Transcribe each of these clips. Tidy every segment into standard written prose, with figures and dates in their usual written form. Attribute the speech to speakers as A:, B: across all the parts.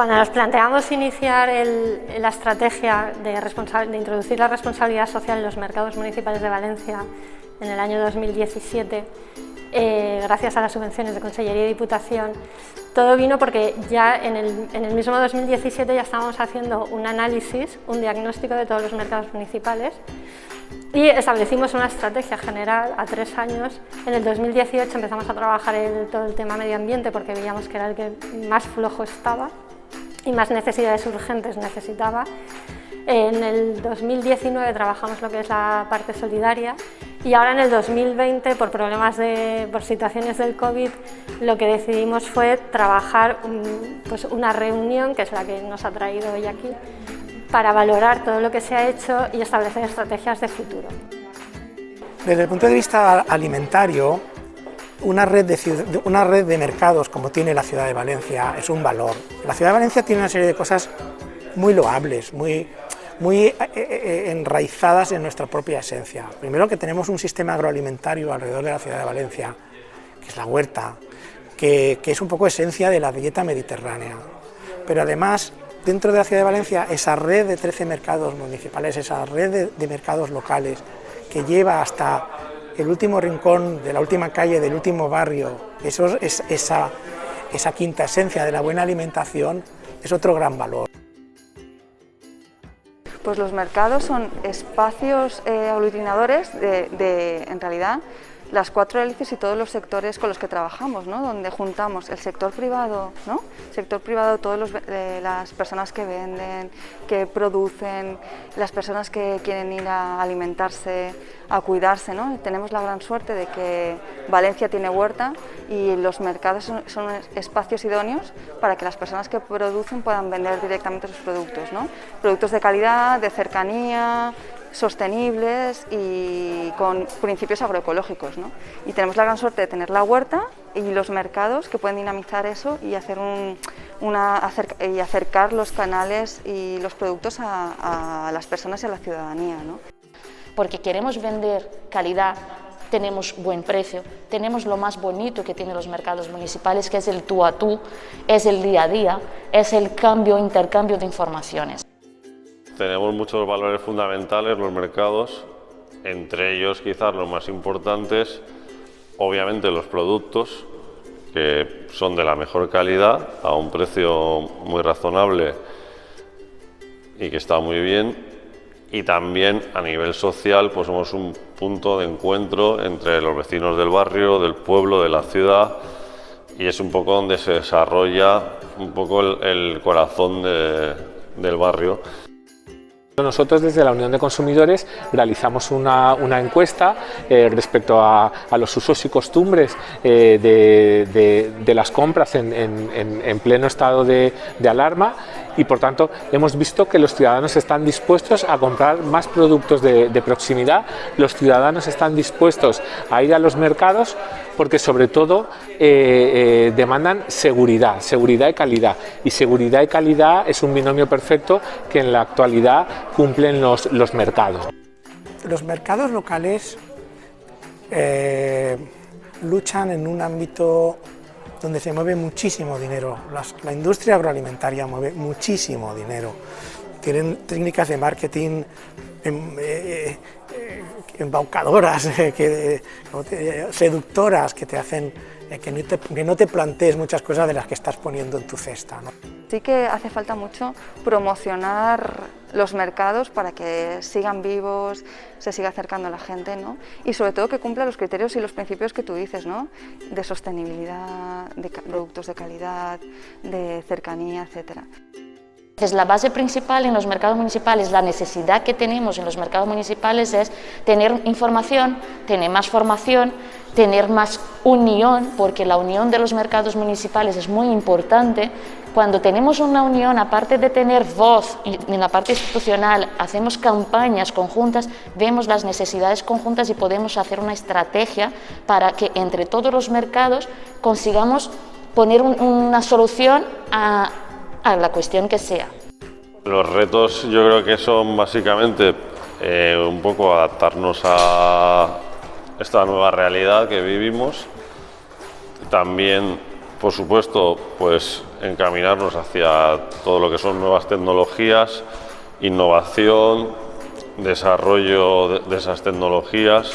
A: Cuando nos planteamos iniciar la estrategia de introducir la responsabilidad social en los mercados municipales de Valencia en el año 2017, gracias a las subvenciones de Consellería y Diputación, todo vino porque ya en el mismo 2017 ya estábamos haciendo un análisis, un diagnóstico de todos los mercados municipales y establecimos una estrategia general a 3 años. En el 2018 empezamos a trabajar todo el tema medio ambiente porque veíamos que era el que más flojo estaba y más necesidades urgentes necesitaba. En el 2019 trabajamos lo que es la parte solidaria y ahora en el 2020, por situaciones del COVID, lo que decidimos fue trabajar pues una reunión, que es la que nos ha traído hoy aquí, para valorar todo lo que se ha hecho y establecer estrategias de futuro.
B: Desde el punto de vista alimentario, una red de mercados como tiene la ciudad de Valencia es un valor. La ciudad de Valencia tiene una serie de cosas muy loables, muy enraizadas en nuestra propia esencia. Primero, que tenemos un sistema agroalimentario alrededor de la ciudad de Valencia, que es la huerta, que es un poco esencia de la dieta mediterránea. Pero además, dentro de la ciudad de Valencia, esa red de 13 mercados municipales, esa red de mercados locales, que lleva hasta el último rincón de la última calle, del último barrio, esa quinta esencia de la buena alimentación, es otro gran valor.
C: Pues los mercados son espacios aglutinadores en realidad, las 4 hélices y todos los sectores con los que trabajamos, ¿no? Donde juntamos el sector privado, ¿no? Sector privado, las personas que venden, que producen, las personas que quieren ir a alimentarse, a cuidarse, ¿no? Tenemos la gran suerte de que Valencia tiene huerta y los mercados son espacios idóneos para que las personas que producen puedan vender directamente sus productos, ¿no? Productos de calidad, de cercanía, sostenibles y con principios agroecológicos, ¿no? Y tenemos la gran suerte de tener la huerta y los mercados que pueden dinamizar eso y hacer acercar los canales y los productos a las personas y a la ciudadanía, ¿no?
D: Porque queremos vender calidad, tenemos buen precio, tenemos lo más bonito que tienen los mercados municipales, que es el tú a tú, es el día a día, es el intercambio de informaciones.
E: Tenemos muchos valores fundamentales los mercados, entre ellos quizás los más importantes, obviamente los productos, que son de la mejor calidad, a un precio muy razonable y que está muy bien, y también a nivel social pues somos un punto de encuentro entre los vecinos del barrio, del pueblo, de la ciudad, y es un poco donde se desarrolla un poco el corazón del barrio.
F: Nosotros desde la Unión de Consumidores realizamos una encuesta respecto a los usos y costumbres de las compras en pleno estado de alarma y por tanto hemos visto que los ciudadanos están dispuestos a comprar más productos de proximidad, los ciudadanos están dispuestos a ir a los mercados porque sobre todo demandan seguridad y calidad, y seguridad y calidad es un binomio perfecto que en la actualidad cumplen los mercados.
B: Los mercados locales luchan en un ámbito donde se mueve muchísimo dinero. La industria agroalimentaria mueve muchísimo dinero. Tienen técnicas de marketing embaucadoras, seductoras, que te hacen que no te plantees muchas cosas de las que estás poniendo en tu cesta, ¿no?
C: Sí que hace falta mucho promocionar los mercados para que sigan vivos, se siga acercando a la gente, ¿no? Y sobre todo que cumpla los criterios y los principios que tú dices, ¿no? De sostenibilidad, de productos de calidad, de cercanía, etcétera.
D: Entonces, la base principal en los mercados municipales, la necesidad que tenemos en los mercados municipales es tener información, tener más formación, tener más unión, porque la unión de los mercados municipales es muy importante. Cuando tenemos una unión, aparte de tener voz en la parte institucional, hacemos campañas conjuntas, vemos las necesidades conjuntas y podemos hacer una estrategia para que entre todos los mercados consigamos poner una solución a la cuestión que sea.
E: Los retos yo creo que son básicamente un poco adaptarnos a esta nueva realidad que vivimos, también por supuesto, pues encaminarnos hacia todo lo que son nuevas tecnologías, innovación, desarrollo de esas tecnologías.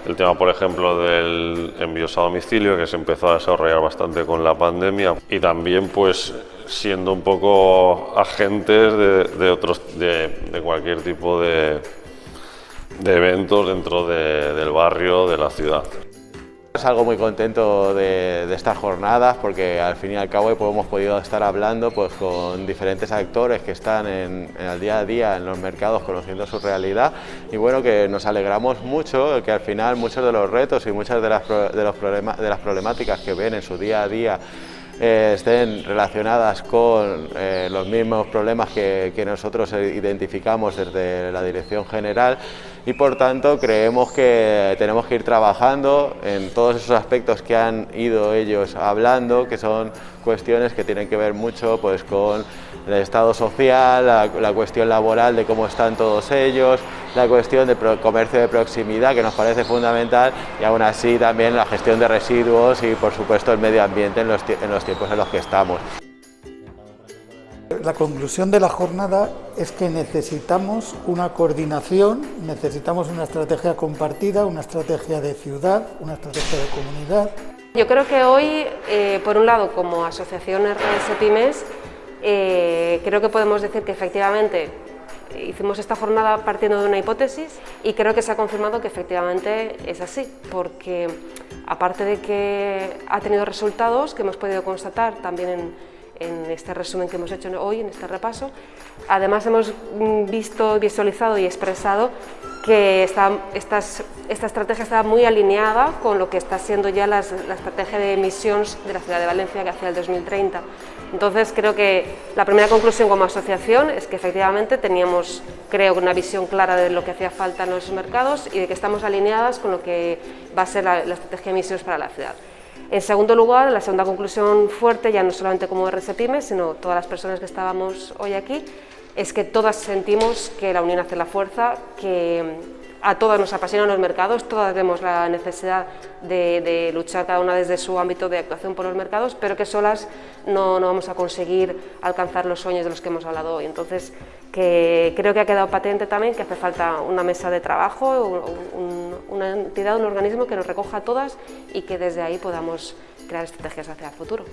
E: El tema, por ejemplo, del envíos a domicilio, que se empezó a desarrollar bastante con la pandemia, y también pues siendo un poco agentes de cualquier tipo de eventos dentro del barrio, de la ciudad.
G: Es algo muy contento de estas jornadas, porque al fin y al cabo hemos podido estar hablando pues con diferentes actores que están en el día a día en los mercados, conociendo su realidad, y bueno, que nos alegramos mucho que al final muchos de los retos y muchas de las problemáticas que ven en su día a día estén relacionadas con los mismos problemas que nosotros identificamos desde la Dirección General, y por tanto creemos que tenemos que ir trabajando en todos esos aspectos que han ido ellos hablando, que son cuestiones que tienen que ver mucho pues con el estado social, la cuestión laboral de cómo están todos ellos, la cuestión de comercio de proximidad, que nos parece fundamental, y aún así también la gestión de residuos y por supuesto el medio ambiente en los tiempos en los que estamos.
H: La conclusión de la jornada es que necesitamos una coordinación, necesitamos una estrategia compartida, una estrategia de ciudad, una estrategia de comunidad.
I: Yo creo que hoy, por un lado, como asociación RS Pymes, creo que podemos decir que efectivamente hicimos esta jornada partiendo de una hipótesis, y creo que se ha confirmado que efectivamente es así, porque aparte de que ha tenido resultados que hemos podido constatar también en este resumen que hemos hecho hoy, en este repaso, además hemos visualizado y expresado que esta estrategia está muy alineada con lo que está siendo ya la estrategia de emisiones de la ciudad de Valencia que hacia el 2030. Entonces creo que la primera conclusión como asociación es que efectivamente teníamos, creo, una visión clara de lo que hacía falta en los mercados y de que estamos alineadas con lo que va a ser la estrategia de emisiones para la ciudad. En segundo lugar, la segunda conclusión fuerte, ya no solamente como RS Pymes, sino todas las personas que estábamos hoy aquí, es que todas sentimos que la unión hace la fuerza, que a todas nos apasionan los mercados, todas vemos la necesidad de luchar cada una desde su ámbito de actuación por los mercados, pero que solas no vamos a conseguir alcanzar los sueños de los que hemos hablado hoy. Entonces, que creo que ha quedado patente también que hace falta una mesa de trabajo, una entidad, un organismo que nos recoja a todas y que desde ahí podamos crear estrategias hacia el futuro.